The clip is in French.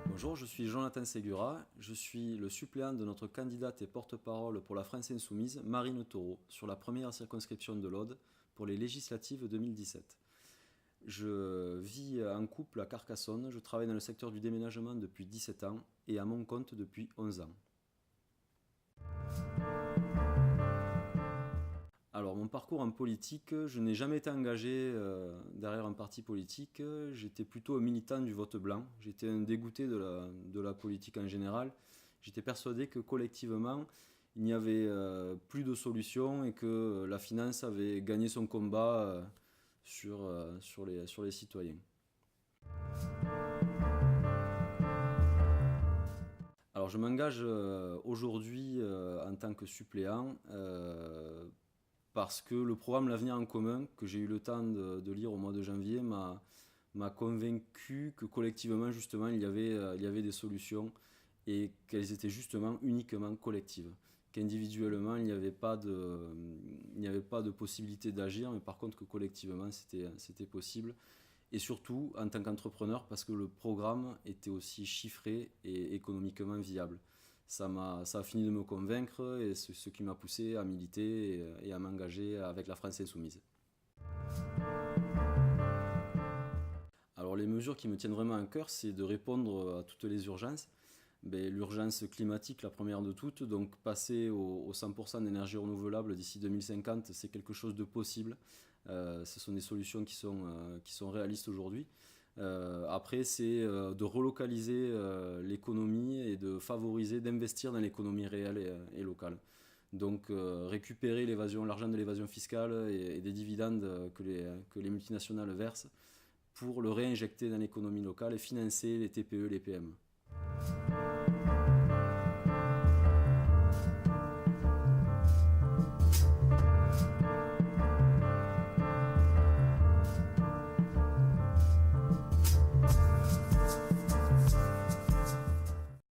Bonjour, je suis Jonathan Segura, je suis le suppléant de notre candidate et porte-parole pour la France Insoumise, Marine Taureau, sur la première circonscription de l'Aude pour les législatives 2017. Je vis en couple à Carcassonne, je travaille dans le secteur du déménagement depuis 17 ans et à mon compte depuis 11 ans. Alors mon parcours en politique, je n'ai jamais été engagé derrière un parti politique, j'étais plutôt un militant du vote blanc, j'étais un dégoûté de la politique en général, j'étais persuadé que collectivement il n'y avait plus de solution et que la finance avait gagné son combat sur les citoyens. Alors je m'engage aujourd'hui en tant que suppléant parce que le programme L'Avenir en commun, que j'ai eu le temps de lire au mois de janvier, m'a convaincu que collectivement, justement, il y avait des solutions et qu'elles étaient justement uniquement collectives. Qu'individuellement, il n'y avait pas de possibilité d'agir, mais par contre que collectivement, c'était possible. Et surtout, en tant qu'entrepreneur, parce que le programme était aussi chiffré et économiquement viable. Ça a fini de me convaincre et c'est ce qui m'a poussé à militer et à m'engager avec la France Insoumise. Alors les mesures qui me tiennent vraiment à cœur, c'est de répondre à toutes les urgences. L'urgence climatique, la première de toutes, donc passer au 100% d'énergie renouvelable d'ici 2050, c'est quelque chose de possible. Ce sont des solutions qui sont réalistes aujourd'hui. Après, c'est de relocaliser l'économie et de favoriser, d'investir dans l'économie réelle et locale. Donc récupérer l'argent de l'évasion fiscale et des dividendes que les multinationales versent pour le réinjecter dans l'économie locale et financer les TPE, les PME.